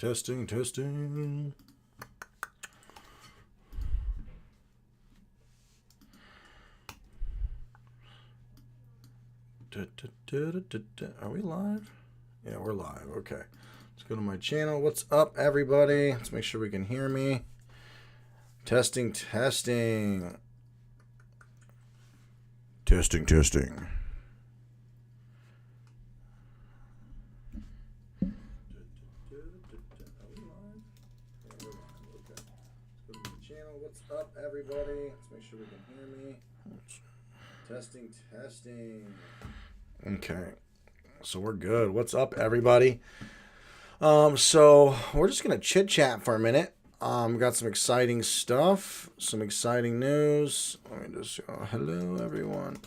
Testing. Are we live? Yeah, we're live. Okay. Let's go to my channel. What's up, everybody? Let's make sure we can hear me. Testing. Testing. What's up, everybody? Let's make sure we can hear me. Testing. Okay, so we're good. What's up, everybody? So we're just gonna chit chat for a minute. Got some exciting stuff, some exciting news. Let me just hello, everyone.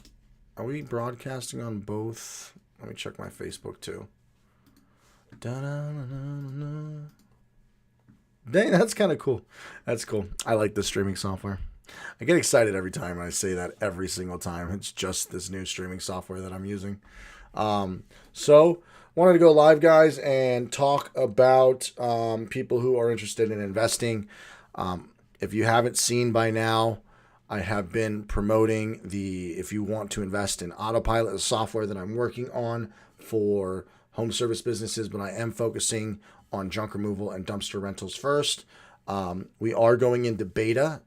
Are we broadcasting on both? Let me check my Facebook too. Dang, that's kind of cool. That's cool. I like this streaming software. I get excited every time I say that every single time. It's just this new streaming software that I'm using. So wanted to go live, guys, and talk about people who are interested in investing. If you haven't seen by now, I have been promoting if you want to invest in Autopilot, the software that I'm working on for home service businesses, but I am focusing on junk removal and dumpster rentals first. We are going into beta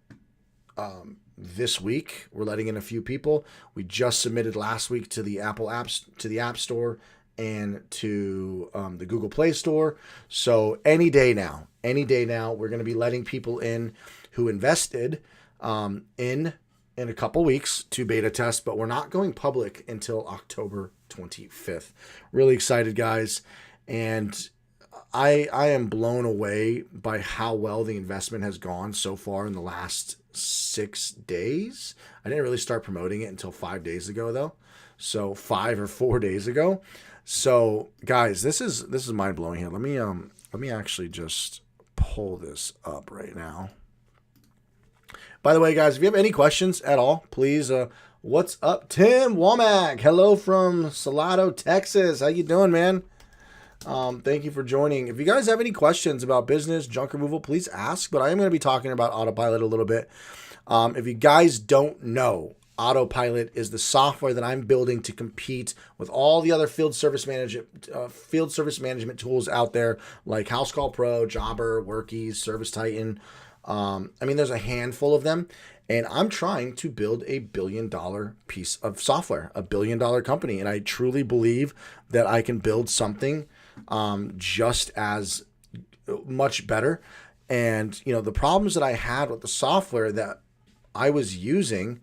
this week. We're letting in a few people. We just submitted last week to the Apple apps, to the App Store, and to the Google Play Store. So any day now, we're going to be letting people in who invested in a couple weeks to beta test, but we're not going public until October 25th. Really excited, guys. And I am blown away by how well the investment has gone so far in the last 6 days. I didn't really start promoting it until 5 days ago, though. So 5 or 4 days ago. So guys, this is mind blowing here. Let me actually just pull this up right now. By the way, guys, if you have any questions at all, please. What's up, Tim Womack? Hello from Salado, Texas. How you doing, man? Thank you for joining. If you guys have any questions about business, junk removal, please ask. But I am going to be talking about Autopilot a little bit. If you guys don't know, Autopilot is the software that I'm building to compete with all the other field service management tools out there, like House Call Pro, Jobber, Workies, Service Titan. There's a handful of them. And I'm trying to build a $1 billion piece of software, a $1 billion company. And I truly believe that I can build something just as much better. And, the problems that I had with the software that I was using,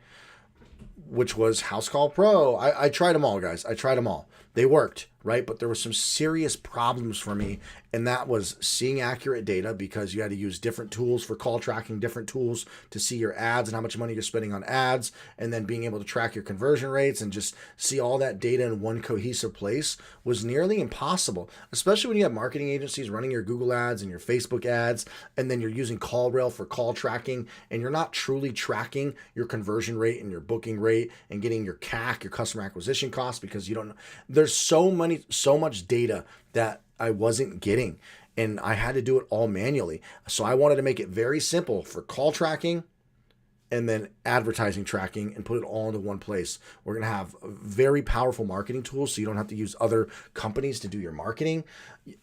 which was House Call Pro, I tried them all, guys. I tried them all. They worked, right? But there were some serious problems for me, and that was seeing accurate data, because you had to use different tools for call tracking, different tools to see your ads and how much money you're spending on ads, and then being able to track your conversion rates and just see all that data in one cohesive place was nearly impossible, especially when you have marketing agencies running your Google ads and your Facebook ads, and then you're using CallRail for call tracking, and you're not truly tracking your conversion rate and your booking rate and getting your CAC, your customer acquisition costs, because you don't know. There's so much data that I wasn't getting, and I had to do it all manually. So I wanted to make it very simple for call tracking and then advertising tracking and put it all into one place. We're going to have very powerful marketing tools, so you don't have to use other companies to do your marketing.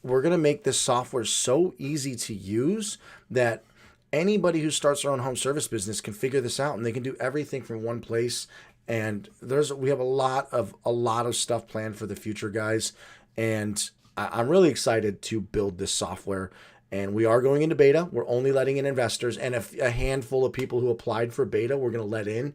We're going to make this software so easy to use that anybody who starts their own home service business can figure this out, and they can do everything from one place. And we have a lot of stuff planned for the future, guys. And I'm really excited to build this software. And we are going into beta. We're only letting in investors, and a handful of people who applied for beta we're going to let in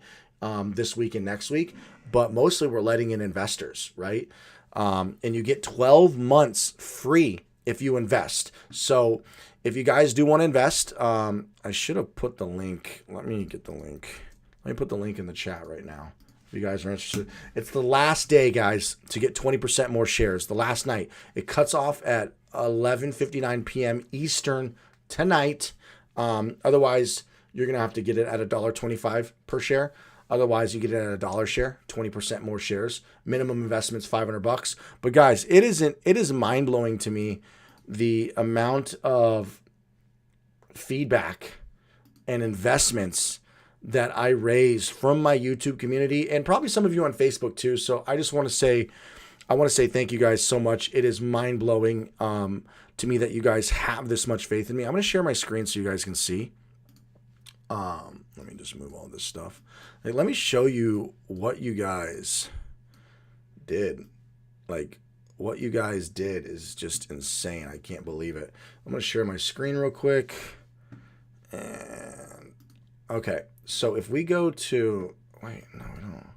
this week and next week. But mostly we're letting in investors, right? And you get 12 months free if you invest. So if you guys do want to invest, I should have put the link. Let me get the link. Let me put the link in the chat right now. If you guys are interested, it's the last day, guys, to get 20% more shares. The last night. It cuts off at 11:59 p.m. Eastern tonight. Otherwise, you're gonna have to get it at $1.25 per share. Otherwise, you get it at $1 share, 20% more shares. Minimum investment's $500. But guys, it is mind blowing to me the amount of feedback and investments that I raise from my YouTube community, and probably some of you on Facebook too. So I just want to say, thank you guys so much. It is mind blowing to me that you guys have this much faith in me. I'm going to share my screen so you guys can see. Let me just move all this stuff. Like, let me show you what you guys did. Like, what you guys did is just insane. I can't believe it. I'm going to share my screen real quick. And okay, so if we go to, wait, no, we don't.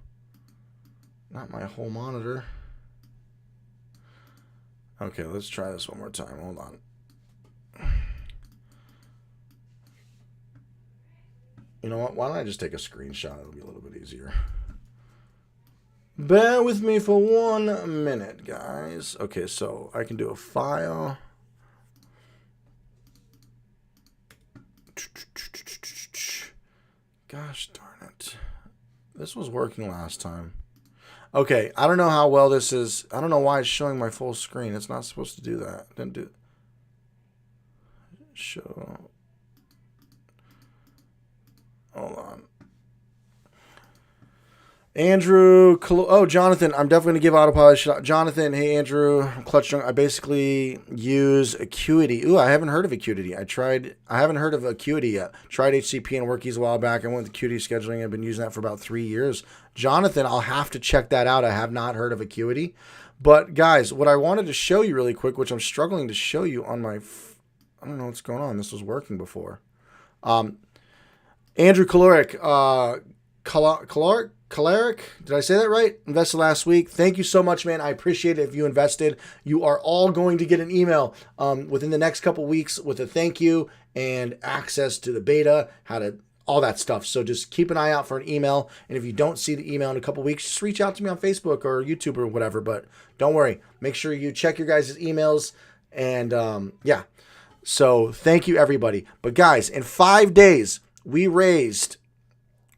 Not my whole monitor. Okay, let's try this one more time. Hold on. You know what? Why don't I just take a screenshot? It'll be a little bit easier. Bear with me for 1 minute, guys. Okay, so I can do a file. Gosh darn it. This was working last time. Okay, I don't know how well this is. I don't know why it's showing my full screen. It's not supposed to do that. Didn't do. Show. Hold on. Andrew, oh, Jonathan, I'm definitely going to give Autopilot a shot. Jonathan, hey, Andrew, Clutch Junk. I basically use Acuity. Ooh, I haven't heard of Acuity. I haven't heard of Acuity yet. Tried HCP and Workies a while back. I went with Acuity scheduling. I've been using that for about 3 years. Jonathan, I'll have to check that out. I have not heard of Acuity. But, guys, what I wanted to show you really quick, which I'm struggling to show you on my, I don't know what's going on. This was working before. Andrew Caloric, Caleric, did I say that right? Invested last week. Thank you so much, man. I appreciate it if you invested. You are all going to get an email within the next couple weeks with a thank you and access to the beta, all that stuff. So just keep an eye out for an email. And if you don't see the email in a couple weeks, just reach out to me on Facebook or YouTube or whatever. But don't worry. Make sure you check your guys' emails. And yeah. So thank you, everybody. But guys, in 5 days, we raised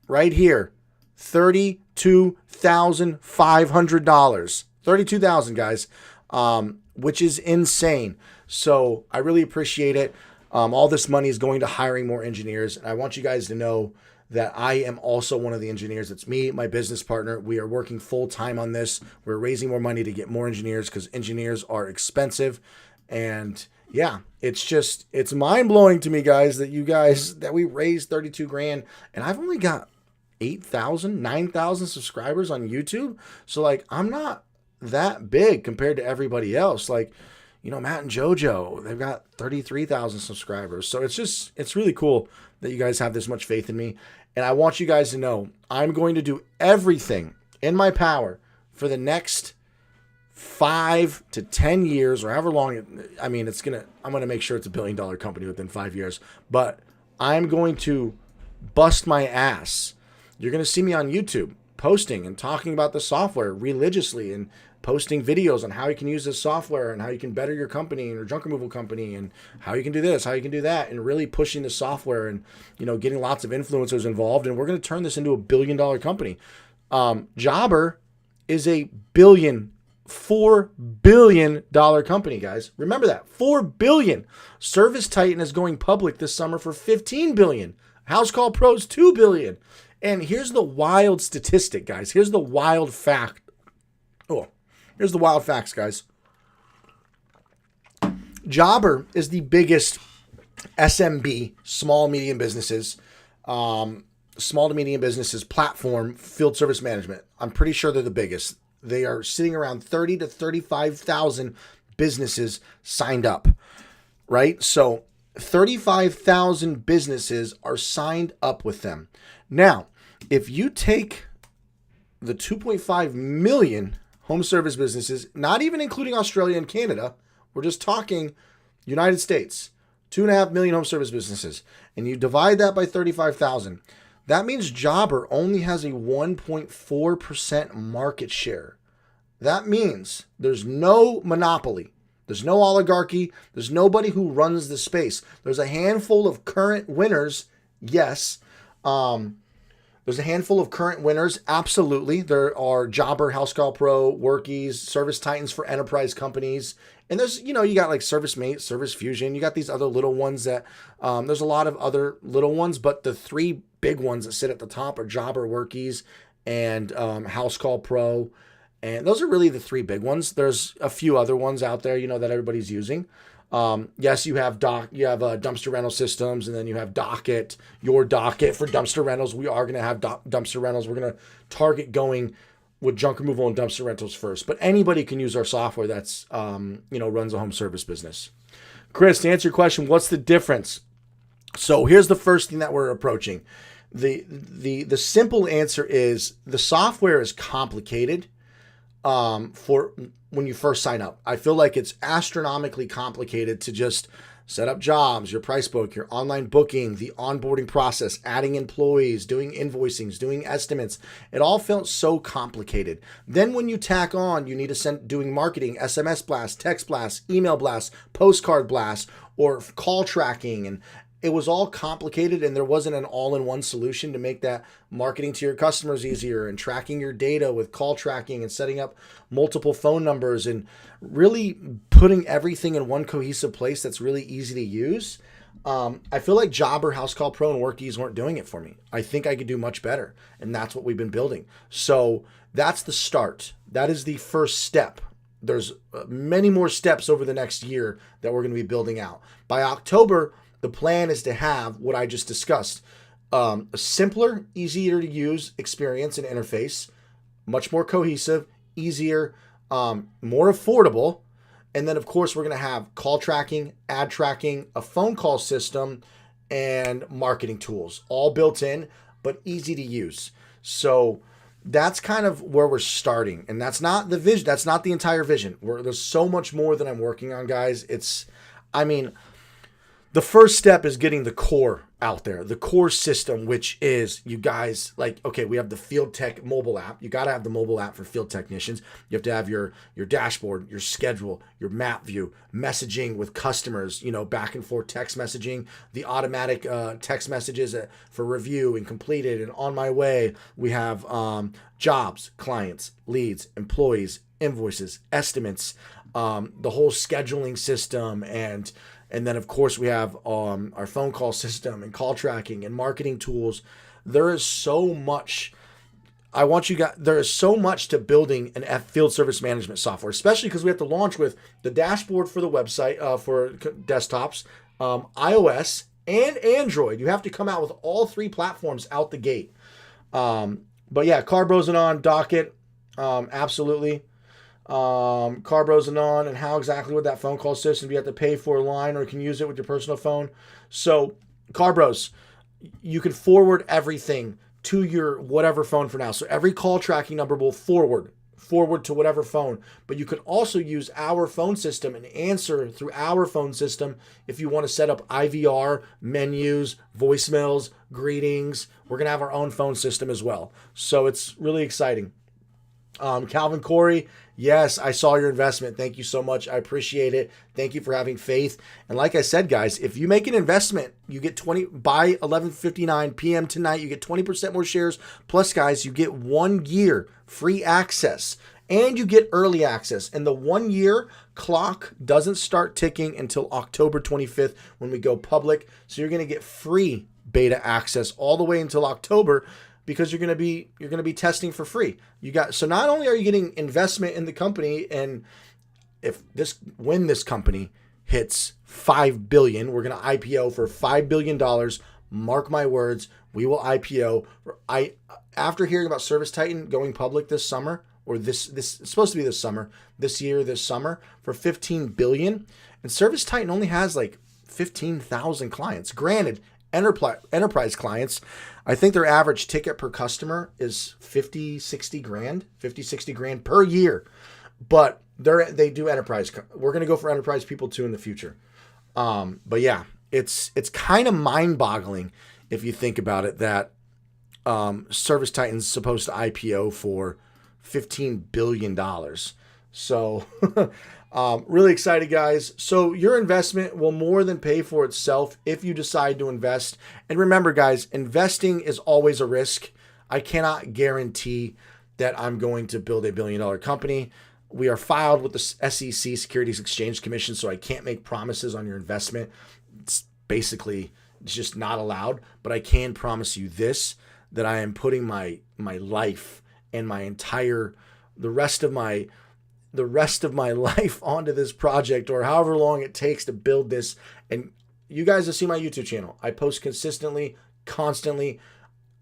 right here $32,500. $32,000, guys, which is insane. So I really appreciate it. All this money is going to hiring more engineers. And I want you guys to know that I am also one of the engineers. It's me, my business partner. We are working full time on this. We're raising more money to get more engineers because engineers are expensive. And yeah, it's mind blowing to me, guys, that we raised 32 grand and I've only got 8,000, 9,000 subscribers on YouTube. So like, I'm not that big compared to everybody else. Like, you know, Matt and JoJo, they've got 33,000 subscribers. So it's really cool that you guys have this much faith in me. And I want you guys to know, I'm going to do everything in my power for the next 5 to 10 years or however long. I'm going to make sure it's $1 billion company within 5 years, but I'm going to bust my ass. You're going to see me on YouTube posting and talking about the software religiously and posting videos on how you can use this software and how you can better your company and your junk removal company and how you can do this, how you can do that, and really pushing the software and, you know, getting lots of influencers involved. And we're going to turn this into $1 billion company. Jobber is a $4 billion company, guys. Remember that. $4 billion. Service Titan is going public this summer for $15 billion. House Call Pro's $2 billion. And here's the wild statistic, guys. Here's the wild fact. Oh, here's the wild facts, guys. Jobber is the biggest SMB, small to medium businesses platform, field service management. I'm pretty sure they're the biggest. They are sitting around 30 to 35,000 businesses signed up, right? So 35,000 businesses are signed up with them. Now, if you take the 2.5 million home service businesses, not even including Australia and Canada, we're just talking United States, 2.5 million home service businesses, and you divide that by 35,000, that means Jobber only has a 1.4% market share. That means there's no monopoly. There's no oligarchy. There's nobody who runs the space. There's a handful of current winners. Yes. There's a handful of current winners. Absolutely. There are Jobber, House Call Pro, Workies, Service Titans for enterprise companies, And there's, you got like ServiceMate, Service Fusion. You got these other little ones that, there's a lot of other little ones, but the three big ones that sit at the top are Jobber Workies and House Call Pro. And those are really the three big ones. There's a few other ones out there, that everybody's using. Yes, you have dumpster rental systems, and then you have Docket, your Docket for dumpster rentals. We are going to have dumpster rentals. We're going to target going with junk removal and dumpster rentals first, but anybody can use our software that's, runs a home service business. Chris, to answer your question, what's the difference? So here's the first thing that we're approaching. The simple answer is the software is complicated. For when you first sign up, I feel like it's astronomically complicated to just set up jobs, your price book, your online booking, the onboarding process, adding employees, doing invoicings, doing estimates. It all felt so complicated. Then when you tack on, you need to doing marketing, SMS blasts, text blasts, email blasts, postcard blasts, or call tracking, and it was all complicated, and there wasn't an all-in-one solution to make that marketing to your customers easier and tracking your data with call tracking and setting up multiple phone numbers and really putting everything in one cohesive place that's really easy to use. I feel like Jobber, House Call Pro, and Workies weren't doing it for me. I think I could do much better, and that's what we've been building. So that's the start. That is the first step. There's many more steps over the next year that we're going to be building out. By October, the plan is to have what I just discussed, a simpler, easier to use experience and interface, much more cohesive, easier, more affordable. And then, of course, we're going to have call tracking, ad tracking, a phone call system, and marketing tools, all built in, but easy to use. So that's kind of where we're starting. And that's not the vision. That's not the entire vision. There's so much more that I'm working on, guys. The first step is getting the core out there, the core system, which is you guys we have the Field Tech mobile app. You got to have the mobile app for field technicians. You have to have your dashboard, your schedule, your map view, messaging with customers, back and forth text messaging, the automatic text messages for review and completed and on my way. We have jobs, clients, leads, employees, invoices, estimates, the whole scheduling system, and then, of course, we have our phone call system and call tracking and marketing tools. There is so much. There is so much to building an field service management software, especially because we have to launch with the dashboard for the website for desktops, iOS, and Android. You have to come out with all three platforms out the gate. But yeah, Carbros and on Docket, absolutely. Carbros and on, and how exactly with that phone call system, do you have to pay for a line or you can use it with your personal phone? So Carbros, you can forward everything to your whatever phone for now. So every call tracking number will forward to whatever phone, but you can also use our phone system and answer through our phone system if you want to set up IVR, menus, voicemails, greetings. We're going to have our own phone system as well. So it's really exciting. Calvin Corey, yes, I saw your investment. Thank you so much. I appreciate it. Thank you for having faith. And like I said, guys, if you make an investment, you get by 11:59 p.m. tonight, you get 20% more shares. Plus, guys, you get 1 year free access and you get early access. And the 1 year clock doesn't start ticking until October 25th when we go public. So you're going to get free beta access all the way until October, because you're going to be testing for free. So not only are you getting investment in the company, and when this company hits $5 billion, we're going to IPO for $5 billion. Mark my words, we will IPO. After hearing about Service Titan going public this summer, or this it's supposed to be this summer, this summer for $15 billion, and Service Titan only has like 15,000 clients. Granted, enterprise clients, I think their average ticket per customer is 60 grand per year, but they do enterprise. We're going to go for enterprise people too in the future. But yeah, it's kind of mind boggling if you think about it, that Service Titan's supposed to IPO for $15 billion. So really excited, guys. So your investment will more than pay for itself if you decide to invest. And remember, guys, investing is always a risk. I cannot guarantee that I'm going to build $1 billion company. We are filed with the SEC, Securities Exchange Commission, so I can't make promises on your investment. It's just not allowed. But I can promise you this, that I am putting my life and the rest of my life onto this project, or however long it takes to build this. And you guys have seen my YouTube channel. I post consistently, constantly.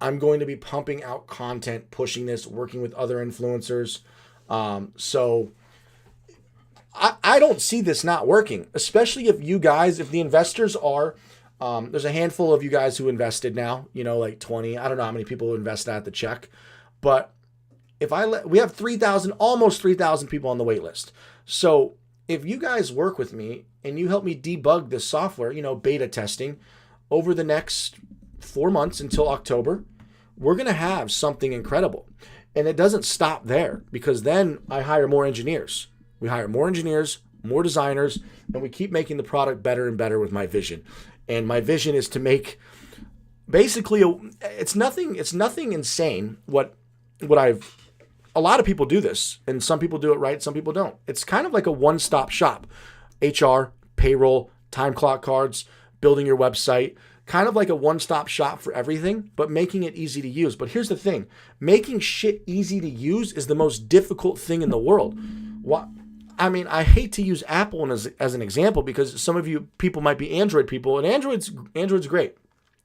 I'm going to be pumping out content, pushing this, working with other influencers. So I don't see this not working, especially if the investors are, there's a handful of you guys who invested now, like 20, I don't know how many people invest at the check, but we have almost 3,000 people on the wait list. So if you guys work with me and you help me debug this software, beta testing over the next 4 months until October, we're going to have something incredible. And it doesn't stop there, because then I hire more engineers. We hire more engineers, more designers, and we keep making the product better and better with my vision. And my vision is to make basically it's nothing insane a lot of people do this, and some people do it right, some people don't. It's kind of like a one-stop shop. HR, payroll, time clock cards, building your website, kind of like a one-stop shop for everything, but making it easy to use. But here's the thing. Making shit easy to use is the most difficult thing in the world. I hate to use Apple as an example, because some of you people might be Android people, and Android's great.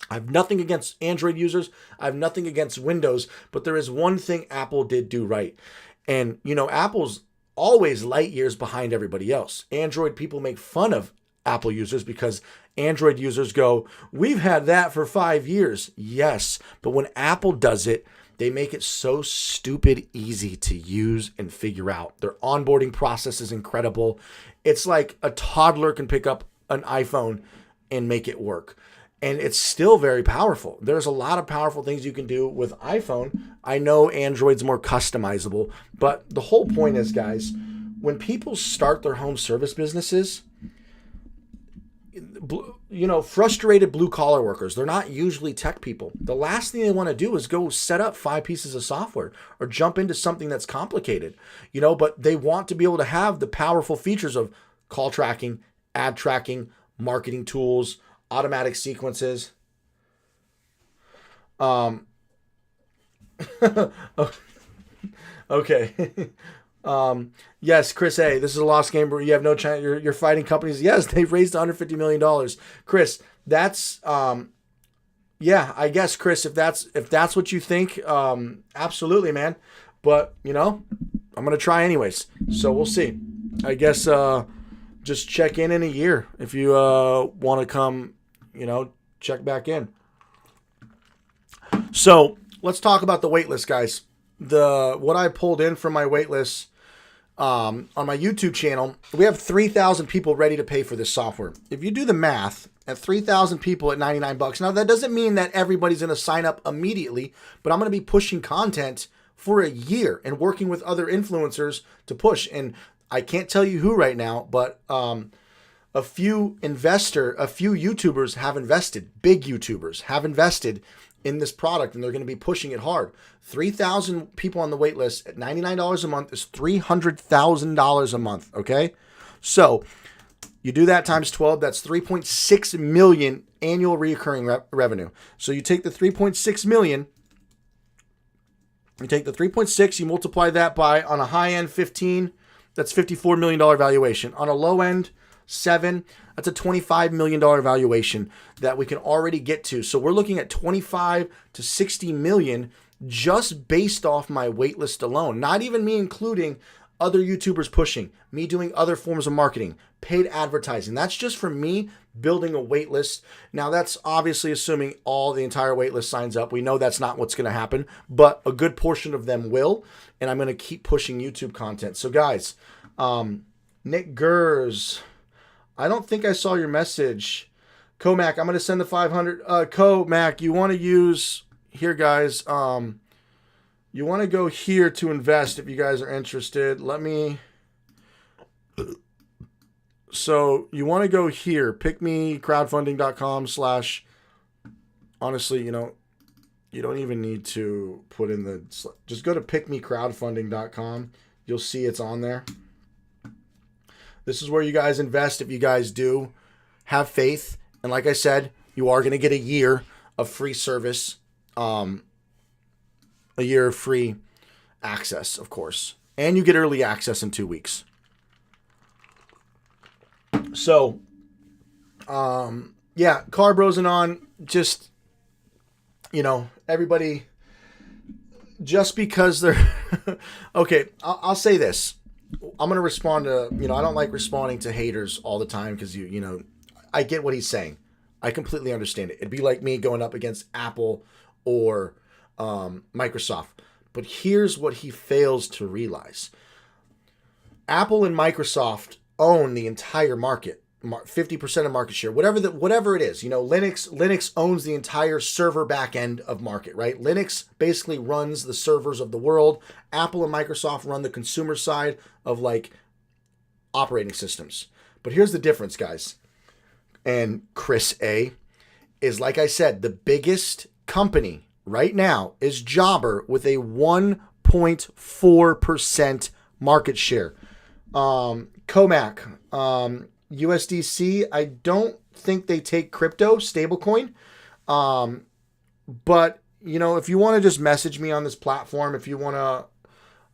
I have nothing against Android users. I have nothing against Windows, but there is one thing Apple did do right. And, Apple's always light years behind everybody else. Android people make fun of Apple users because Android users go, we've had that for 5 years. Yes, but when Apple does it, they make it so stupid easy to use and figure out. Their onboarding process is incredible. It's like a toddler can pick up an iPhone and make it work. And it's still very powerful. There's a lot of powerful things you can do with iPhone. I know Android's more customizable, but the whole point is, guys, when people start their home service businesses, frustrated blue-collar workers, they're not usually tech people. The last thing they want to do is go set up 5 pieces of software or jump into something that's complicated, but they want to be able to have the powerful features of call tracking, ad tracking, marketing tools, automatic sequences. Okay. Yes, Chris A. This is a lost game, but you have no chance. You're fighting companies. Yes, they've raised $150 million. Chris, that's I guess, Chris, if that's what you think, absolutely, man. But I'm gonna try anyways. So we'll see. I guess just check in a year if you want to come. Check back in. So let's talk about the waitlist, guys. What I pulled in from my waitlist on my YouTube channel, we have 3,000 people ready to pay for this software. If you do the math, at 3,000 people at $99, now that doesn't mean that everybody's going to sign up immediately, but I'm going to be pushing content for a year and working with other influencers to push. And I can't tell you who right now, but a few YouTubers have invested, big YouTubers have invested in this product, and they're going to be pushing it hard. 3,000 people on the wait list at $99 a month is $300,000 a month, okay? So you do that times 12, that's 3.6 million annual recurring revenue. So you take the 3.6 million, you multiply that by, on a high end, 15, that's $54 million valuation. On a low end, 7, that's a $25 million valuation that we can already get to. So we're looking at 25 to 60 million just based off my waitlist alone. Not even me including other YouTubers pushing, me doing other forms of marketing, paid advertising. That's just for me building a waitlist. Now that's obviously assuming the entire waitlist signs up. We know that's not what's going to happen, but a good portion of them will, and I'm going to keep pushing YouTube content. So guys, Nick Gers, I don't think I saw your message. Comac, I'm going to send the 500. Comac, you want to use here, guys. You want to go here to invest if you guys are interested. So you want to go here, pickmecrowdfunding.com/ honestly, you don't even need to put in just go to pickmecrowdfunding.com. You'll see it's on there. This is where you guys invest if you guys do have faith. And like I said, you are going to get a year of free service, a year of free access, of course. And you get early access in 2 weeks. So, yeah, Car Bros and on, just, everybody, just because they're, okay, I'll say this. I'm going to respond to, I don't like responding to haters all the time because, I get what he's saying. I completely understand it. It'd be like me going up against Apple or Microsoft. But here's what he fails to realize. Apple and Microsoft own the entire market, 50% of market share, whatever it is. Linux owns the entire server back end of market, right? Linux basically runs the servers of the world. Apple and Microsoft run the consumer side of like operating systems. But here's the difference, guys. And Chris A is, like I said, the biggest company right now is Jobber with a 1.4% market share. Comac, USDC, I don't think they take crypto, stablecoin. But, if you want to just message me on this platform, if you want to,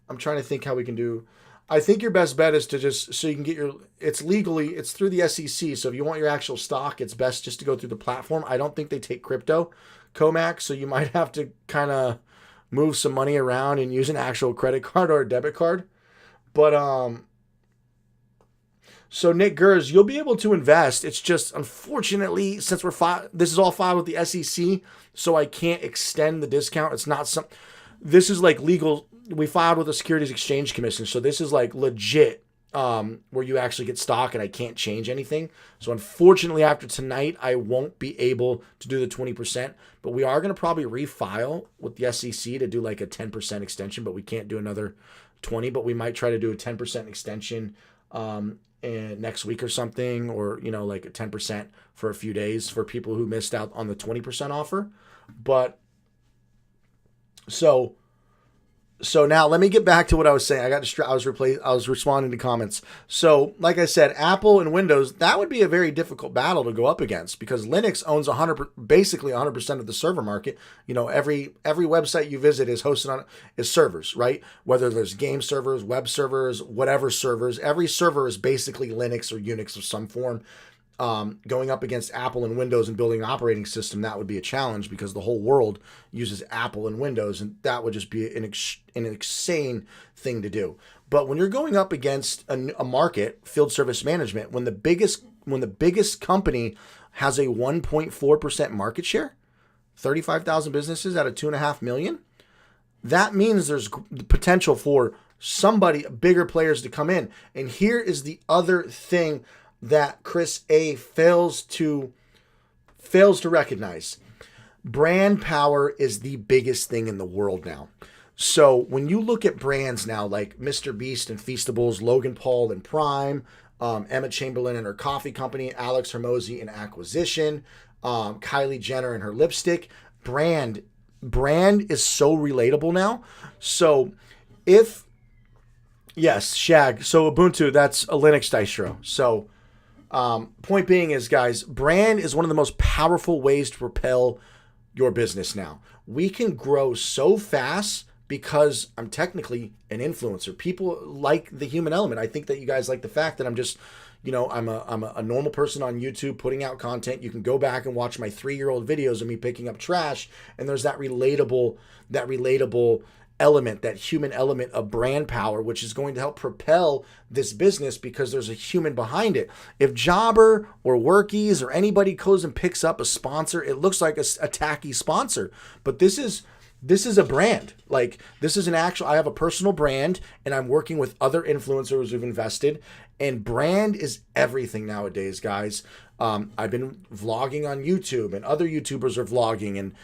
I'm trying to think how we can do. I think your best bet is to just, so you can get it's through the SEC. So if you want your actual stock, it's best just to go through the platform. I don't think they take crypto, Comac. So you might have to kind of move some money around and use an actual credit card or a debit card. But, so Nick Gers, you'll be able to invest. It's just, unfortunately, since this is all filed with the SEC, so I can't extend the discount. It's not this is like legal. We filed with the Securities Exchange Commission, so this is like legit, where you actually get stock and I can't change anything. So unfortunately, after tonight, I won't be able to do the 20%, but we are going to probably refile with the SEC to do like a 10% extension, but we can't do another 20, but we might try to do a 10% extension, next week or something, or, like a 10% for a few days for people who missed out on the 20% offer. But so now let me get back to what I was saying. I was responding to comments. So like I said, Apple and Windows, that would be a very difficult battle to go up against because Linux owns basically 100% of the server market. Every website you visit is hosted on is servers, right? Whether there's game servers, web servers, whatever servers, every server is basically Linux or Unix of some form. Going up against Apple and Windows and building an operating system, that would be a challenge because the whole world uses Apple and Windows, and that would just be an insane thing to do. But when you're going up against a market, field service management, when the biggest company has a 1.4% market share, 35,000 businesses out of 2.5 million, that means there's potential for bigger players to come in. And here is the other thing that Chris A fails to recognize. Brand power is the biggest thing in the world now. So when you look at brands now like Mr. Beast and Feastables, Logan Paul and Prime, Emma Chamberlain and her coffee company, Alex Hermosi and Acquisition, Kylie Jenner and her lipstick, brand is so relatable now. So yes, Shag. So Ubuntu, that's a Linux distro. So point being is, guys, brand is one of the most powerful ways to propel your business now. We can grow so fast because I'm technically an influencer. People like the human element. I think that you guys like the fact that I'm just, I'm a normal person on YouTube putting out content. You can go back and watch my 3-year-old videos of me picking up trash, and there's that relatable element, that human element of brand power, which is going to help propel this business because there's a human behind it. If Jobber or Workies or anybody goes and picks up a sponsor, it looks like a tacky sponsor, but this is a brand. Like, this is I have a personal brand, and I'm working with other influencers who've invested, and brand is everything nowadays, guys. I've been vlogging on YouTube, and other YouTubers are vlogging, and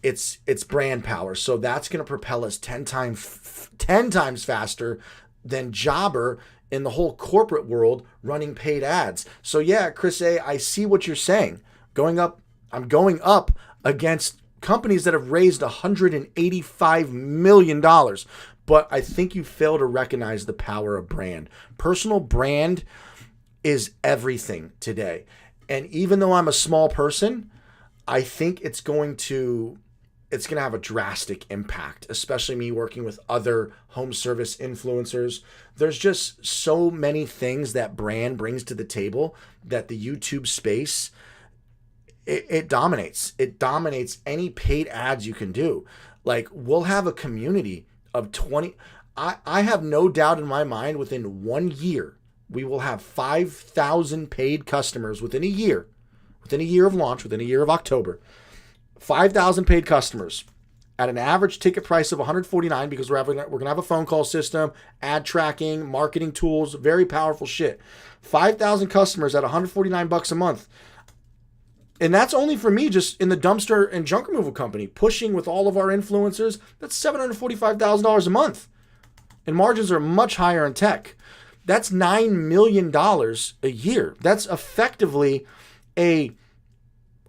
it's brand power. So that's going to propel us 10 times faster than Jobber in the whole corporate world running paid ads. So yeah, Chris A, I see what you're saying. I'm going up against companies that have raised $185 million. But I think you fail to recognize the power of brand. Personal brand is everything today. And even though I'm a small person, I think it's going to have a drastic impact, especially me working with other home service influencers. There's just so many things that brand brings to the table that the YouTube space, it dominates. It dominates any paid ads you can do. Like, we'll have a community of 20. I have no doubt in my mind within 1 year, we will have 5,000 paid customers within a year of launch, within a year of October. 5,000 paid customers at an average ticket price of $149 because we're going to have a phone call system, ad tracking, marketing tools, very powerful shit. 5,000 customers at $149 a month. And that's only for me just in the dumpster and junk removal company, pushing with all of our influencers. That's $745,000 a month. And margins are much higher in tech. That's $9 million a year. That's effectively a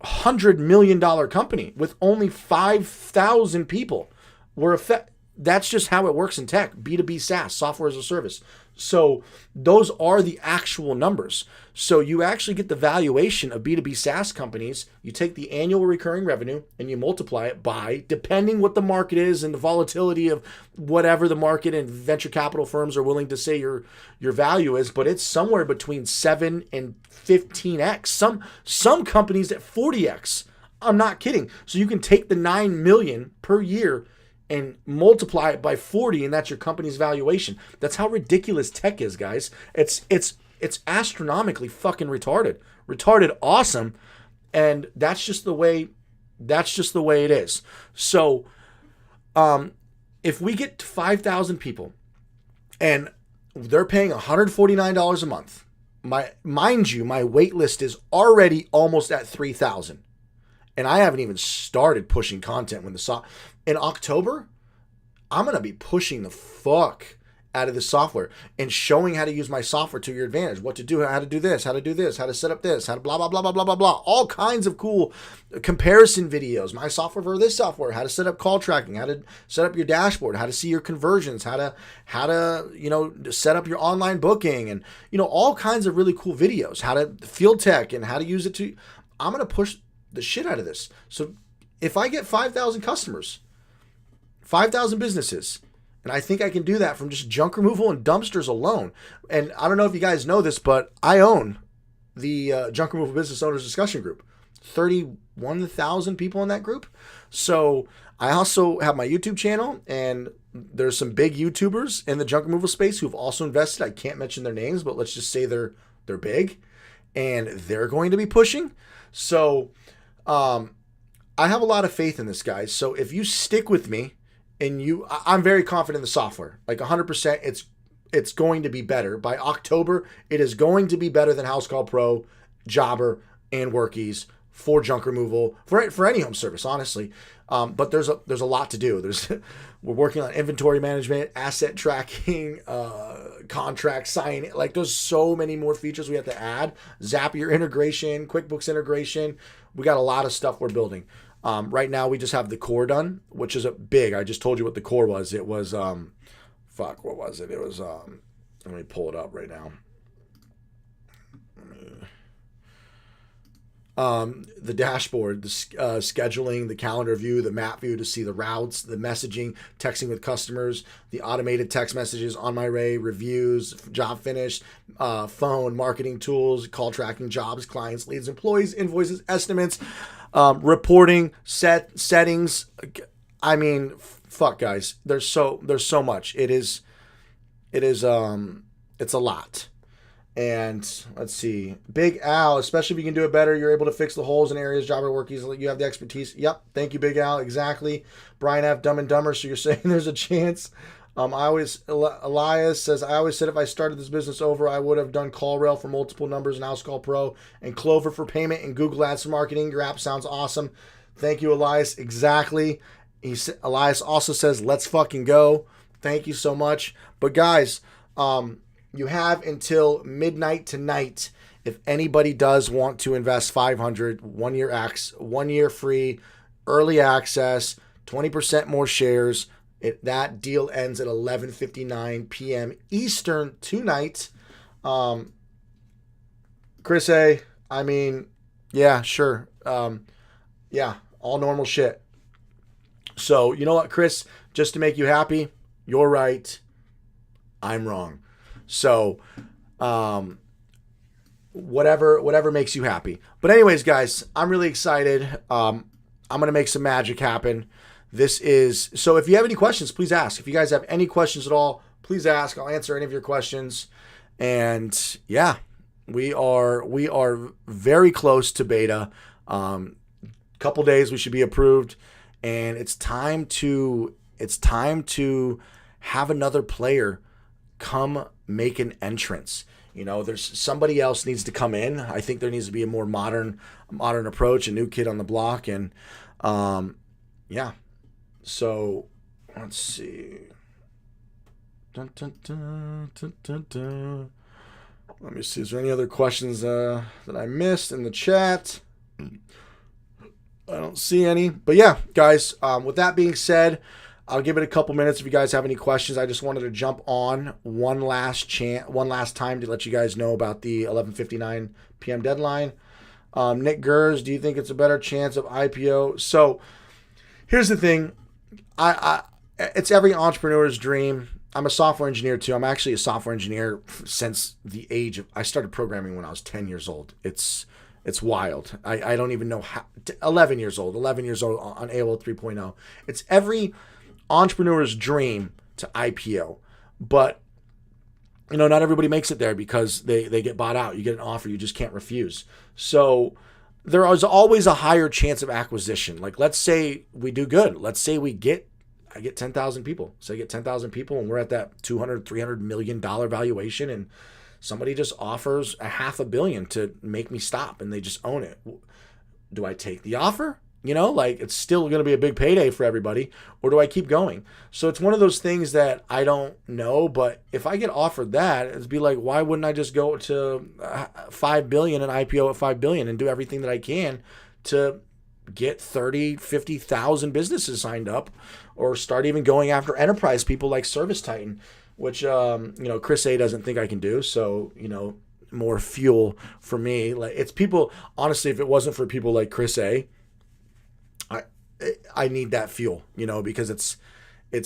$100 million company with only 5,000 people. That's just how it works in tech. B2B SaaS, software as a service. So those are the actual numbers. So you actually get the valuation of B2B SaaS companies. You take the annual recurring revenue and you multiply it by, depending what the market is and the volatility of whatever the market and venture capital firms are willing to say your value is, but it's somewhere between 7 and 15x. Some companies at 40x. I'm not kidding. So you can take the 9 million per year and multiply it by 40, and that's your company's valuation. That's how ridiculous tech is, guys. It's astronomically fucking retarded. Retarded awesome. And that's just the way it is. So if we get to 5,000 people and they're paying $149 a month, mind you, my wait list is already almost at 3,000. And I haven't even started pushing content in October, I'm going to be pushing the fuck out of the software and showing how to use my software to your advantage, what to do, how to do this, how to set up this, how to blah, blah, blah, blah, blah, blah, blah. All kinds of cool comparison videos. My software for this software, how to set up call tracking, how to set up your dashboard, how to see your conversions, how to set up your online booking, and, all kinds of really cool videos, how to field tech and how to use it to, I'm going to push the shit out of this. So if I get 5,000 customers, 5,000 businesses, and I think I can do that from just junk removal and dumpsters alone. And I don't know if you guys know this, but I own the Junk Removal Business Owners Discussion Group. 31,000 people in that group. So I also have my YouTube channel, and there's some big YouTubers in the junk removal space who've also invested. I can't mention their names, but let's just say they're big, and they're going to be pushing. So I have a lot of faith in this, guys. So if you stick with me, and I'm very confident in the software, like 100%, it's going to be better. By October, it is going to be better than House Call Pro, Jobber, and Workies for junk removal, for any home service, honestly. But there's a lot to do. We're working on inventory management, asset tracking, contract signing. Like, there's so many more features we have to add. Zapier integration, QuickBooks integration. We got a lot of stuff we're building. Right now, we just have the core done, which is big. I just told you what the core was. It was, what was it? It was, let me pull it up right now. The dashboard, the scheduling, the calendar view, the map view to see the routes, the messaging, texting with customers, the automated text messages on my Ray, reviews, job finished, phone, marketing tools, call tracking, jobs, clients, leads, employees, invoices, estimates, reporting, settings. I mean, fuck, guys. There's so much. It's a lot. And let's see, Big Al, especially if you can do it better, you're able to fix the holes in areas, Jobber, Workies, you have the expertise. Yep. Thank you, Big Al. Exactly. Brian F. Dumb and Dumber. So you're saying there's a chance. Elias says, I always said if I started this business over, I would have done CallRail for multiple numbers and House Call Pro and Clover for payment and Google Ads for marketing. Your app sounds awesome. Thank you, Elias. Exactly. Elias also says, let's fucking go. Thank you so much. But guys, you have until midnight tonight. If anybody does want to invest 500, 1 year free, early access, 20% more shares. That deal ends at 11:59 p.m. Eastern tonight. Chris A, I mean, yeah, sure. Yeah, all normal shit. So, you know what, Chris? Just to make you happy, you're right. I'm wrong. So, um, whatever makes you happy. But anyways, guys, I'm really excited. I'm gonna make some magic happen. This is so. If you have any questions, please ask. If you guys have any questions at all, please ask. I'll answer any of your questions. And yeah, we are very close to beta. Couple days we should be approved, and it's time to have another player come make an entrance. There's somebody else needs to come in. I think there needs to be a more modern approach, a new kid on the block, and yeah. So let's see. Dun, dun, dun, dun, dun, dun. Let me see. Is there any other questions that I missed in the chat? I don't see any. But yeah, guys, with that being said, I'll give it a couple minutes if you guys have any questions. I just wanted to jump on one last time to let you guys know about the 11:59 p.m. deadline. Nick Gers, do you think it's a better chance of IPO? So here's the thing. It's every entrepreneur's dream. I'm a software engineer too. I'm actually a software engineer since the age of, I started programming when I was 10 years old. It's wild. I don't even know how. 11 years old on AOL 3.0. It's every entrepreneur's dream to IPO, but not everybody makes it there because they get bought out. You get an offer you just can't refuse. So there is always a higher chance of acquisition. Like, let's say we do good. Let's say I get 10,000 people. So I get 10,000 people and we're at that $200-300 million valuation, and somebody just offers $500 million to make me stop and they just own it. Do I take the offer? It's still going to be a big payday for everybody, or do I keep going? So it's one of those things that I don't know, but if I get offered that, it'd be like, why wouldn't I just go to $5 billion and IPO at $5 billion and do everything that I can to get 30, 50,000 businesses signed up, or start even going after enterprise people like Service Titan, which, Chris A doesn't think I can do. So, more fuel for me. Like, it's people, honestly, if it wasn't for people like Chris A, I need that fuel, because it's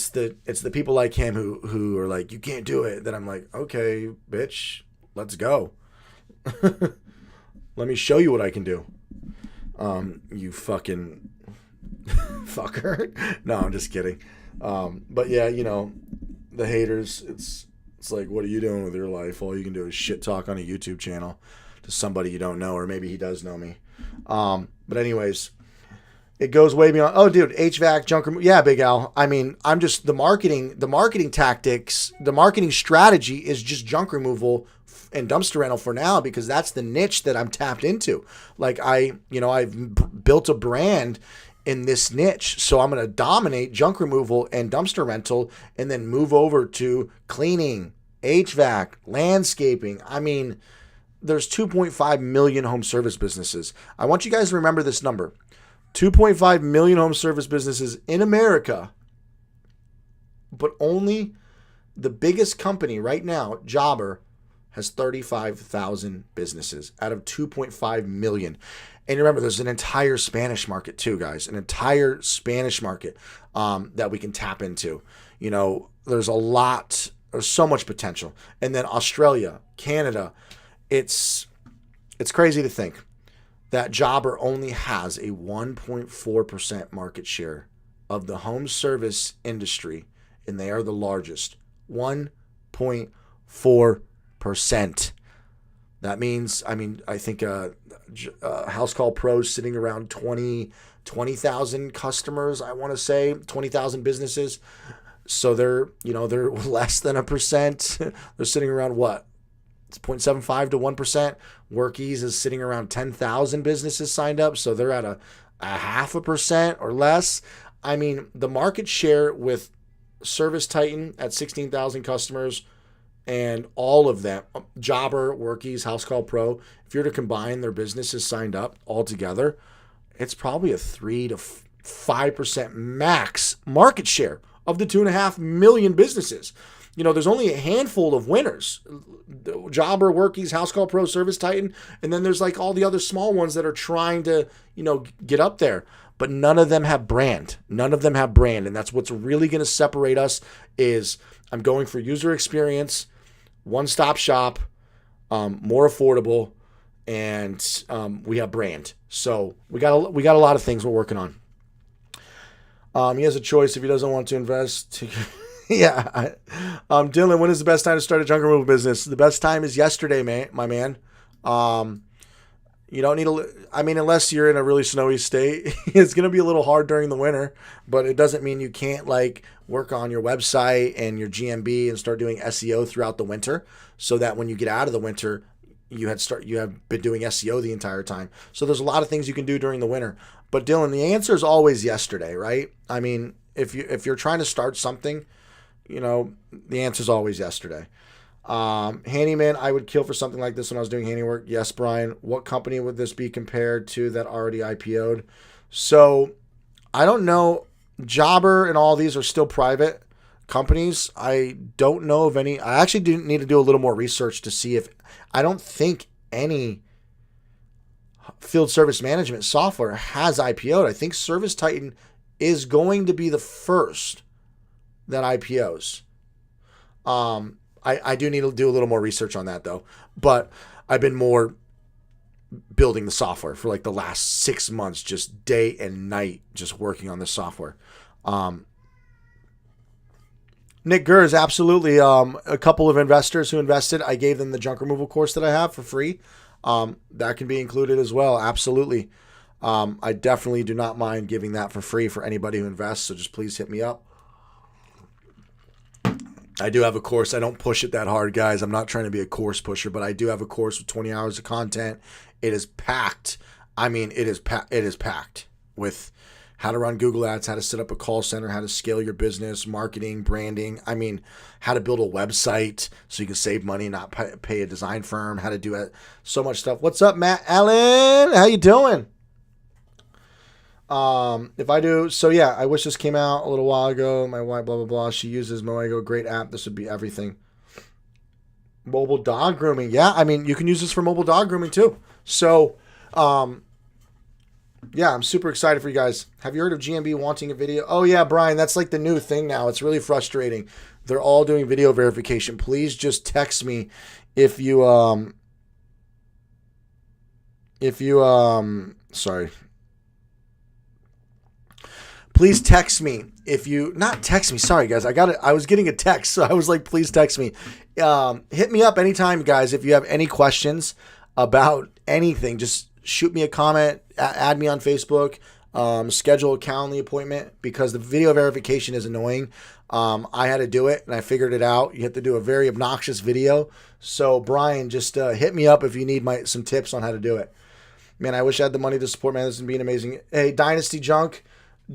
the people like him who are like, you can't do it. Then I'm like, okay, bitch, let's go. Let me show you what I can do. You fucking fucker. No, I'm just kidding. But yeah, the haters, it's like, what are you doing with your life? All you can do is shit talk on a YouTube channel to somebody you don't know, or maybe he does know me. But anyways, it goes way beyond. Oh, dude, HVAC, junk removal. Yeah, Big Al. I mean, I'm just the marketing tactics, the marketing strategy is just junk removal and dumpster rental for now, because that's the niche that I'm tapped into. Like, I've built a brand in this niche, so I'm going to dominate junk removal and dumpster rental, and then move over to cleaning, HVAC, landscaping. I mean, there's 2.5 million home service businesses. I want you guys to remember this number. 2.5 million home service businesses in America, but only the biggest company right now, Jobber, has 35,000 businesses out of 2.5 million. And remember, there's an entire Spanish market too, guys, an entire Spanish market that we can tap into. There's so much potential. And then Australia, Canada, it's crazy to think that Jobber only has a 1.4% market share of the home service industry, and they are the largest. 1.4%. That means, I think House Call Pro is sitting around 20,000 customers, I want to say, 20,000 businesses. So they're less than 1%. They're sitting around what? It's 0.75 to 1%. Workies is sitting around 10,000 businesses signed up, so they're at a 0.5% or less. The market share with Service Titan at 16,000 customers and all of them, Jobber, Workies, House Call Pro, if you're to combine their businesses signed up all together, it's probably a 3 to 5% max market share of the 2.5 million businesses. there's only a handful of winners. Jobber, Workies, House Call Pro, Service Titan, and then there's like all the other small ones that are trying to, get up there. But none of them have brand. None of them have brand. And that's what's really going to separate us is I'm going for user experience, one-stop shop, more affordable, and we have brand. So we got a lot of things we're working on. He has a choice if he doesn't want to invest. Yeah. Dylan, when is the best time to start a junk removal business? The best time is yesterday, my man. You don't need unless you're in a really snowy state, it's going to be a little hard during the winter, but it doesn't mean you can't work on your website and your GMB and start doing SEO throughout the winter so that when you get out of the winter, you have been doing SEO the entire time. So there's a lot of things you can do during the winter. But Dylan, the answer is always yesterday, right? I mean, if you're trying to start something, the answer is always yesterday. Handyman, I would kill for something like this when I was doing handiwork. Yes, Brian. What company would this be compared to that already IPO'd? So I don't know. Jobber and all these are still private companies. I don't know of any. I actually do need to do a little more research to see if I don't think any field service management software has IPO'd. I think Service Titan is going to be the first that IPOs. I do need to do a little more research on that though, but I've been more building the software for the last 6 months, just day and night, just working on the software. Nick Gers, absolutely. A couple of investors who invested, I gave them the junk removal course that I have for free. That can be included as well. Absolutely. I definitely do not mind giving that for free for anybody who invests. So just please hit me up. I do have a course. I don't push it that hard, guys. I'm not trying to be a course pusher, but I do have a course with 20 hours of content. It is packed. I mean, it is packed with how to run Google Ads, how to set up a call center, how to scale your business, marketing, branding. I mean, how to build a website so you can save money, not pay a design firm, how to do it. So much stuff. What's up, Matt Allen? How you doing? If I do, so yeah, I wish this came out a little while ago. My wife, blah, blah, blah. She uses Moego. Great app. This would be everything. Mobile dog grooming. Yeah, I mean, you can use this for mobile dog grooming too. So, yeah, I'm super excited for you guys. Have you heard of GMB wanting a video? Oh yeah, Brian, that's the new thing now. It's really frustrating. They're all doing video verification. Please just text me if you, sorry. Please text me not text me. Sorry, guys. I was getting a text, so I was like, please text me. Hit me up anytime, guys. If you have any questions about anything, just shoot me a comment, add me on Facebook, schedule a Calendly appointment because the video verification is annoying. I had to do it and I figured it out. You have to do a very obnoxious video. So Brian, just hit me up if you need some tips on how to do it. Man, I wish I had the money to support man. This is being amazing. Hey, Dynasty Junk.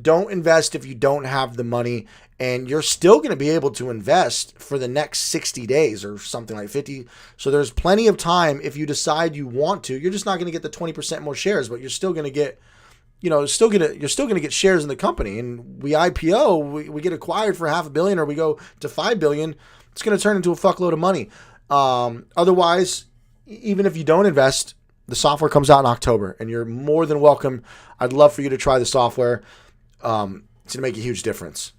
Don't invest if you don't have the money, and you're still going to be able to invest for the next 60 days or something like 50. So there's plenty of time if you decide you want to. You're just not going to get the 20% more shares, but you're still going to get, you're still going to get shares in the company. And we IPO, we get acquired for $500 million, or we go to $5 billion. It's going to turn into a fuckload of money. Otherwise, even if you don't invest, the software comes out in October, and you're more than welcome. I'd love for you to try the software. It's going to make a huge difference.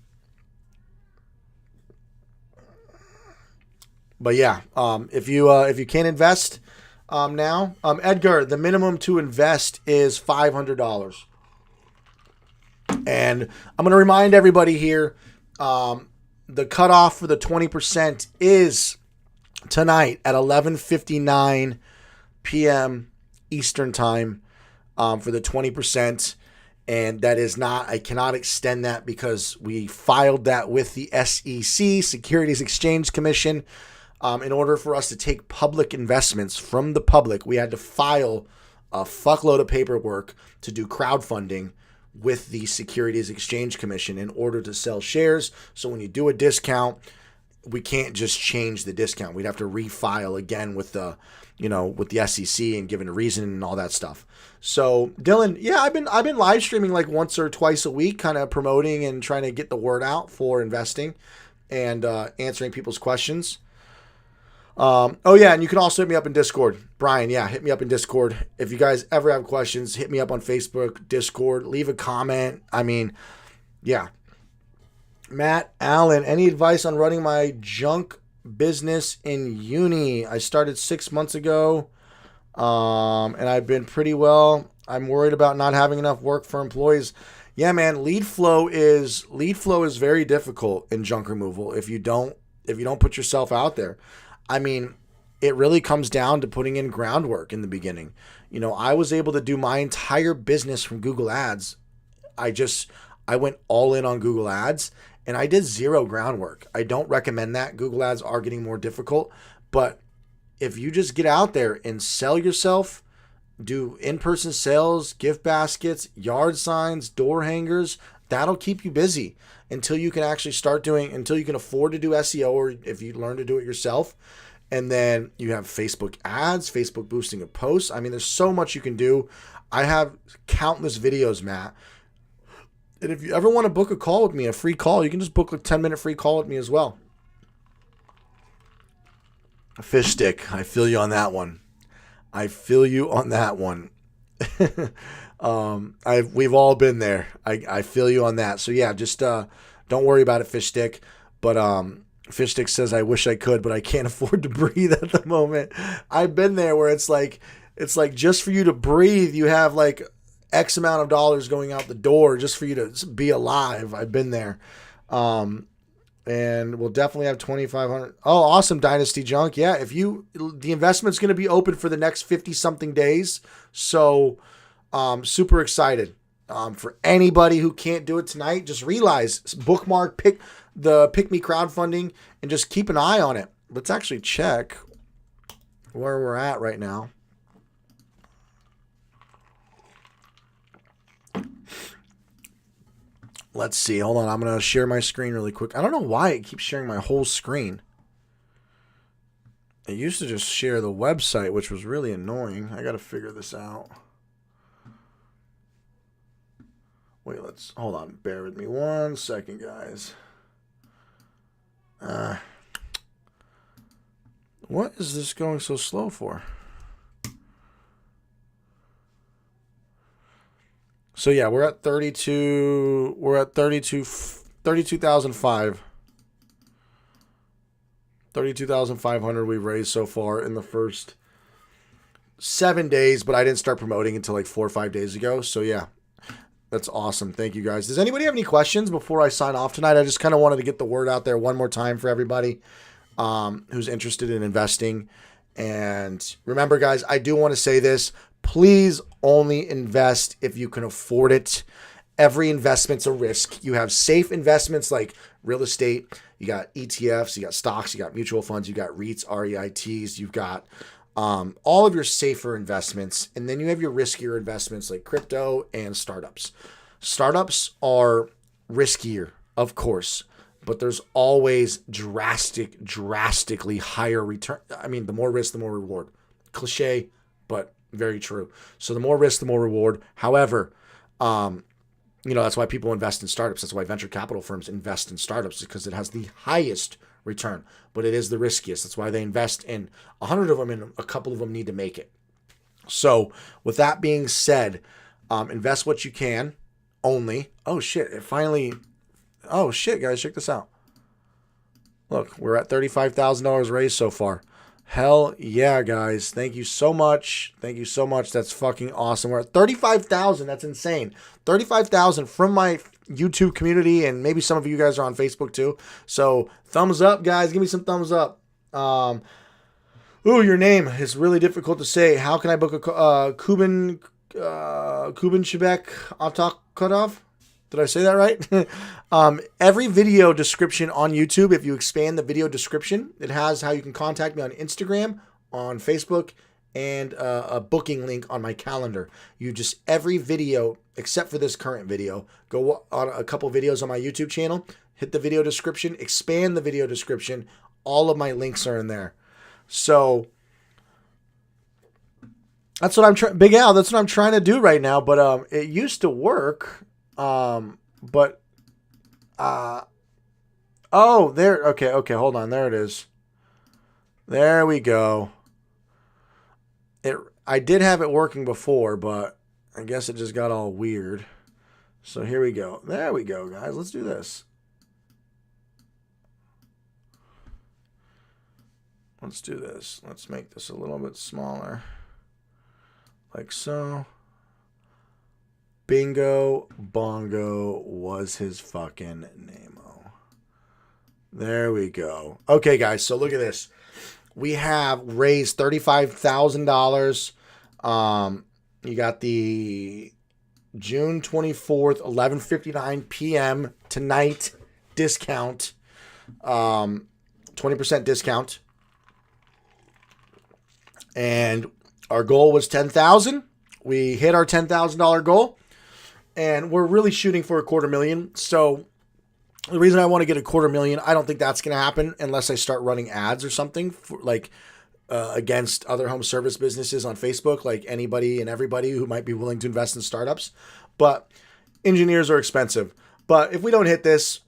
But yeah, if you can't invest now, Edgar, the minimum to invest is $500. And I'm going to remind everybody here, the cutoff for the 20% is tonight at 11:59 p.m. Eastern time for the 20%. And that is not, I cannot extend that because we filed that with the SEC, Securities Exchange Commission. In order for us to take public investments from the public, we had to file a fuckload of paperwork to do crowdfunding with the Securities Exchange Commission in order to sell shares. So when you do a discount, we can't just change the discount. We'd have to refile again with the, with the SEC and given a reason and all that stuff. So Dylan, yeah, I've been live streaming like once or twice a week, kind of promoting and trying to get the word out for investing. and answering people's questions. Oh yeah, and you can also hit me up in Discord. Brian, yeah, hit me up in Discord. If you guys ever have questions, hit me up on Facebook, Discord, leave a comment. I mean, yeah. Matt Allen, any advice on running my junk business in uni? I started 6 months ago, and I've been pretty well. I'm worried about not having enough work for employees. Yeah, man, lead flow is very difficult in junk removal if you don't put yourself out there. I mean, it really comes down to putting in groundwork in the beginning. You know, I was able to do my entire business from Google Ads. I went all in on Google Ads and I did zero groundwork. I don't recommend that. Google Ads are getting more difficult, but if you just get out there and sell yourself, do in-person sales, gift baskets, yard signs, door hangers, that'll keep you busy until you can actually until you can afford to do SEO, or if you learn to do it yourself. And then you have Facebook ads, Facebook boosting of posts. I mean, there's so much you can do. I have countless videos, Matt. And if you ever want to book a call with me, a free call, you can just book a 10-minute free call with me as well. A fish stick. I feel you on that one. We've all been there. I feel you on that. So yeah, just don't worry about it, fish stick. But fish stick says, I wish I could, but I can't afford to breathe at the moment. I've been there where it's like just for you to breathe, you have like X amount of dollars going out the door just for you to be alive. I've been there. And we'll definitely have 2,500. Oh, awesome, Dynasty Junk. Yeah, the investment's going to be open for the next 50 something days. So, super excited. For anybody who can't do it tonight, just realize, bookmark, pick me crowdfunding and just keep an eye on it. Let's actually check where we're at right now. Let's see. Hold on. I'm going to share my screen really quick. I don't know why it keeps sharing my whole screen. It used to just share the website, which was really annoying. I got to figure this out. Wait, hold on. Bear with me 1 second, guys. What is this going so slow for? So yeah, we're at 32. We're at 32,500. 32,500 we've raised so far in the first 7 days, but I didn't start promoting until like 4 or 5 days ago. So yeah, that's awesome. Thank you guys. Does anybody have any questions before I sign off tonight? I just kind of wanted to get the word out there one more time for everybody who's interested in investing. And remember, guys, I do want to say this. Please only invest if you can afford it. Every investment's a risk. You have safe investments like real estate. You got ETFs, you got stocks, you got mutual funds, you got REITs, REITs. You've got all of your safer investments. And then you have your riskier investments like crypto and startups. Startups are riskier, of course, but there's always drastically higher return. I mean, the more risk, the more reward. Cliche, but very true. So the more risk, the more reward. However, that's why people invest in startups. That's why venture capital firms invest in startups, because it has the highest return, but it is the riskiest. That's why they invest in 100 of them, and a couple of them need to make it. So with that being said, invest what you can only. Oh shit, guys, check this out. Look, we're at $35,000 raised so far. Hell yeah, guys. Thank you so much. That's fucking awesome. We're at 35,000. That's insane. 35,000 from my YouTube community, and maybe some of you guys are on Facebook too. So thumbs up, guys. Give me some thumbs up. Your name is really difficult to say. How can I book a Kuban Shebek Autopilot? Did I say that right? Every video description on YouTube, if you expand the video description, it has how you can contact me on Instagram, on Facebook, and a booking link on my calendar. Every video, except for this current video, go on a couple videos on my YouTube channel, hit the video description, expand the video description. All of my links are in there. So that's what I'm trying, Big Al, that's what I'm trying to do right now. But it used to work. Oh, there. Okay, hold on. There it is. There we go. I did have it working before, but I guess it just got all weird. So here we go. There we go, guys. Let's do this. Let's do this. Let's make this a little bit smaller. Like so. Bingo Bongo was his fucking name-o. There we go. Okay, guys. So look at this. We have raised $35,000. You got the June 24th, 11:59 p.m. tonight discount. 20% discount. And our goal was $10,000. We hit our $10,000 goal. And we're really shooting for $250,000. So the reason I want to get $250,000, I don't think that's going to happen unless I start running ads or something for, like against other home service businesses on Facebook, like anybody and everybody who might be willing to invest in startups. But engineers are expensive. But if we don't hit this,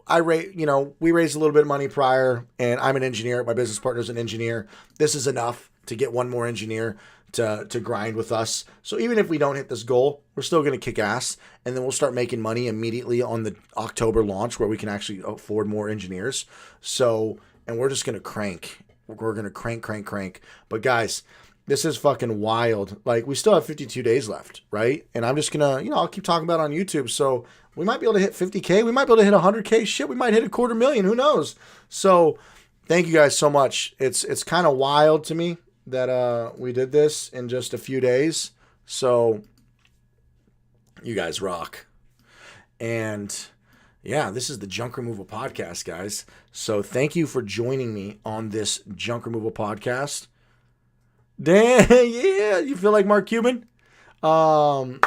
we raised a little bit of money prior, and I'm an engineer. My business partner's an engineer. This is enough to get one more engineer to grind with us. So even if we don't hit this goal, we're still going to kick ass, and then we'll start making money immediately on the October launch where we can actually afford more engineers. So, and we're just going to crank. We're going to crank. But guys, this is fucking wild. Like, we still have 52 days left, right? And I'm just going to, I'll keep talking about it on YouTube. So we might be able to hit 50K. We might be able to hit 100K. Shit, we might hit $250,000. Who knows? So thank you guys so much. It's kind of wild to me that we did this in just a few days. So you guys rock. And yeah, this is the Junk Removal Podcast, guys. So thank you for joining me on this Junk Removal Podcast. Damn, yeah, you feel like Mark Cuban? What's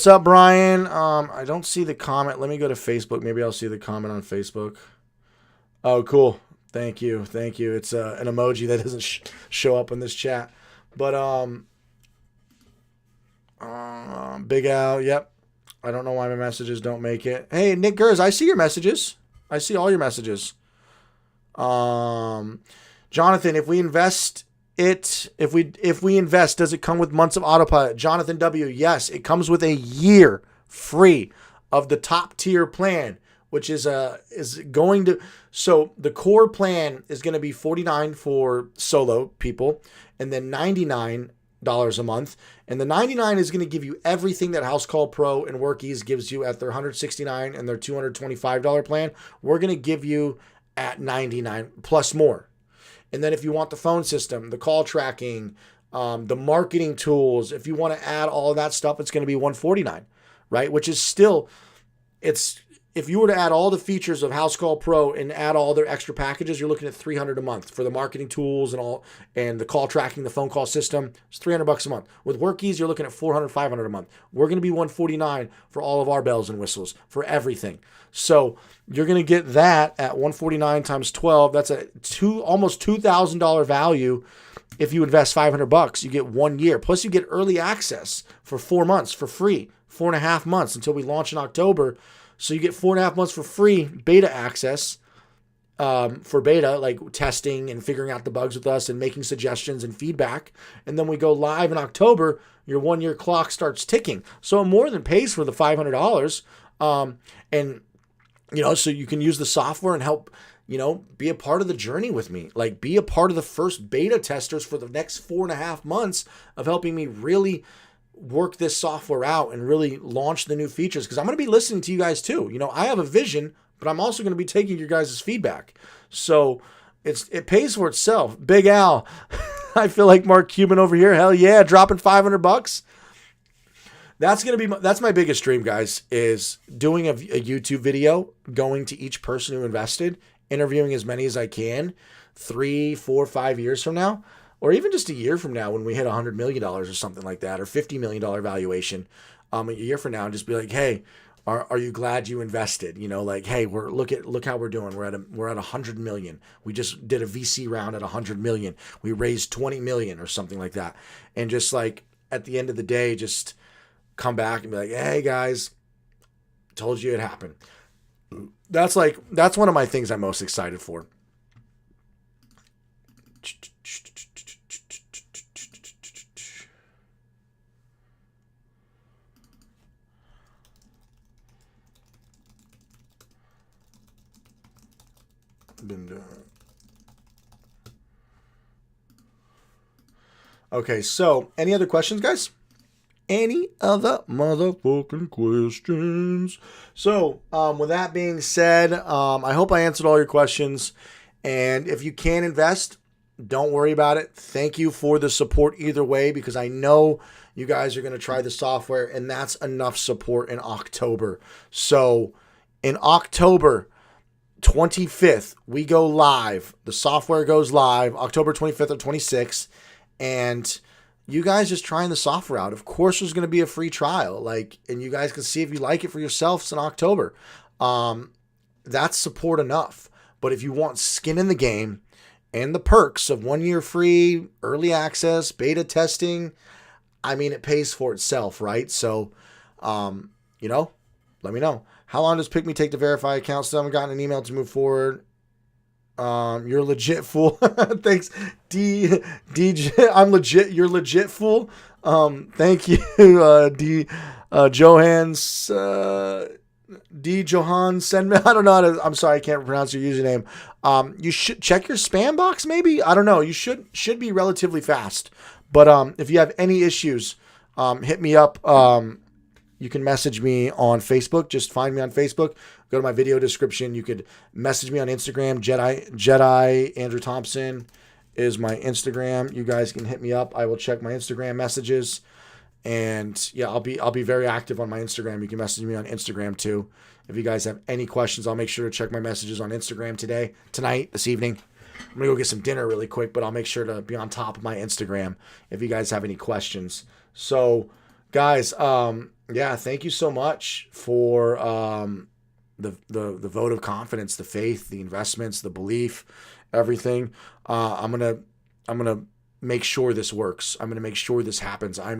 up, Brian? I don't see the comment. Let me go to Facebook. Maybe I'll see the comment on Facebook. Oh, cool. Thank you. It's an emoji that doesn't show up in this chat. But Big Al, yep. I don't know why my messages don't make it. Hey, Nick Gers, I see your messages. I see all your messages. Jonathan, if we invest, does it come with months of Autopilot? Jonathan W, yes, it comes with a year free of the top tier plan, which is going to, so the core plan is going to be $49 for solo people, and then $99 a month. And the $99 is going to give you everything that House Call Pro and WorkEase gives you at their $169 and their $225 plan. We're going to give you at $99 plus more. And then if you want the phone system, the call tracking, the marketing tools, if you want to add all of that stuff, it's going to be $149, right? Which is still, if you were to add all the features of House Call Pro and add all their extra packages, you're looking at $300 a month for the marketing tools and the call tracking, the phone call system. It's $300 a month. With WorkEase, you're looking at $400, $500 a month. We're going to be $149 for all of our bells and whistles, for everything. So you're going to get that at $149 times 12. That's almost $2,000 value. If you invest $500, you get 1 year. Plus you get early access for 4 months for free, 4.5 months until we launch in October. So you get 4.5 months for free beta access for beta, like testing and figuring out the bugs with us and making suggestions and feedback. And then we go live in October. Your 1 year clock starts ticking. So it more than pays for the $500. And, so you can use the software and help, be a part of the journey with me. Like, be a part of the first beta testers for the next 4.5 months of helping me really work this software out and really launch the new features, because I'm going to be listening to you guys too. I have a vision, but I'm also going to be taking your guys' feedback. So it pays for itself. Big Al, I feel like Mark Cuban over here. Hell yeah, dropping $500. That's my biggest dream, guys, is doing a YouTube video, going to each person who invested, interviewing as many as I can 3, 4, 5 years from now. Or even just a year from now when we hit $100 million or something like that, or $50 million valuation, a year from now, and just be like, hey, are you glad you invested? Like, hey, look how we're doing. We're at $100 million. We just did a VC round at $100 million. We raised $20 million or something like that. And just like at the end of the day, just come back and be like, hey guys, told you it happened. That's one of my things I'm most excited for. Okay, so any other questions, guys? Any other motherfucking questions? So, with that being said, I hope I answered all your questions. And if you can invest, don't worry about it. Thank you for the support either way, because I know you guys are going to try the software, and that's enough support in October. So, in October 25th, we go live. The software goes live October 25th or 26th. And you guys just trying the software out. Of course, there's going to be a free trial, and you guys can see if you like it for yourselves in October. That's support enough. But if you want skin in the game and the perks of 1 year free, early access, beta testing, I mean, it pays for itself, right? So, let me know. How long does Pick Me take to verify accounts? Still haven't gotten an email to move forward. You're legit, fool. Thanks, DJ. I'm legit. You're legit, fool. Thank you, D. Johans. D. Johan Sendman. I don't know how to. I'm sorry, I can't pronounce your username. You should check your spam box, maybe. I don't know. You should be relatively fast. But if you have any issues, hit me up. You can message me on Facebook. Just find me on Facebook. Go to my video description. You could message me on Instagram. Jedi Andrew Thompson is my Instagram. You guys can hit me up. I will check my Instagram messages. And yeah, I'll be very active on my Instagram. You can message me on Instagram too. If you guys have any questions, I'll make sure to check my messages on Instagram tonight, this evening. I'm going to go get some dinner really quick, but I'll make sure to be on top of my Instagram if you guys have any questions. So, guys, yeah, thank you so much for the vote of confidence, the faith, the investments, the belief, everything. I'm gonna make sure this works. I'm gonna make sure this happens. I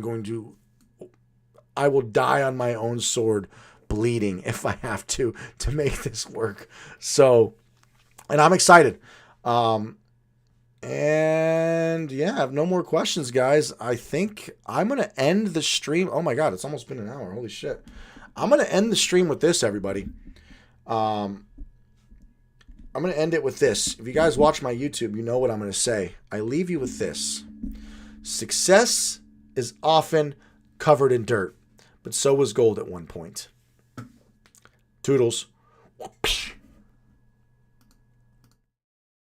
will die on my own sword, bleeding if I have to make this work. So, and I'm excited. And yeah, I have no more questions, guys. I think I'm going to end the stream. Oh my God, it's almost been an hour. Holy shit. I'm going to end the stream with this, everybody. I'm going to end it with this. If you guys watch my YouTube, you know what I'm going to say. I leave you with this. Success is often covered in dirt, but so was gold at one point. Toodles.